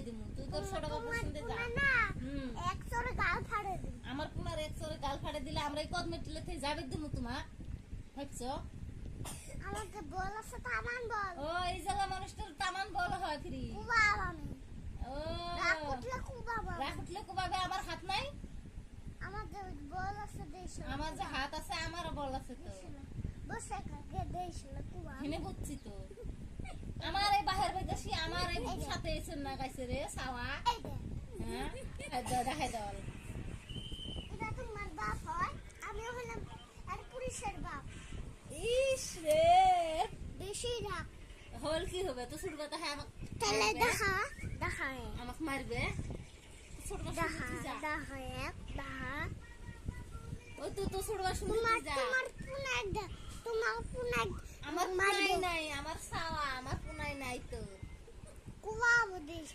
দিমু তুই তোর ছোট বাবুর সঙ্গে যা এক চোরে গাল ফাড়ে দিন আমার পুনার এক চোরে গাল ফাড়ে দিলে আমরা এই কদমে টিলে থেকে যাবে দিমু তোমা ভাবছো আমাকে বল আছে তামান বল ও এই জায়গা মানুষটার তামান বল হয় ফ্রি কুবা আমি ও রাকুটলে কুবা বাবা রাখুটলে কুবাবে আমার হাত নাই আমাদের বল আছে দেশ আমার যে হাত আছে আমারও বল আছে তো বসে কাকে দেশ কুবা হেনে বুঝছি তো আমার এই বাহির বাইতেছি আমার এই সাথে এসে না গাইছে রে সাওয়া এই দে হ্যাঁ দেখাই দাও এটা তোমার বাপ হয় আমি হলাম আর পুলিশের বাপ ইস রে বেশি রাখ হল কি হবে তো ছোট কথা হ্যাঁ তাহলে দেখা দেখা আমাকে মারবে ছোট দেখা যা দেখা এক দেখা ওই তো ছোট শুনতে তোমার যা তোমার পুনাই তোমার পুনাই আমার পুনাই নাই আমার সাওয়া আমার পুনাই নাই তো কুবা দেশ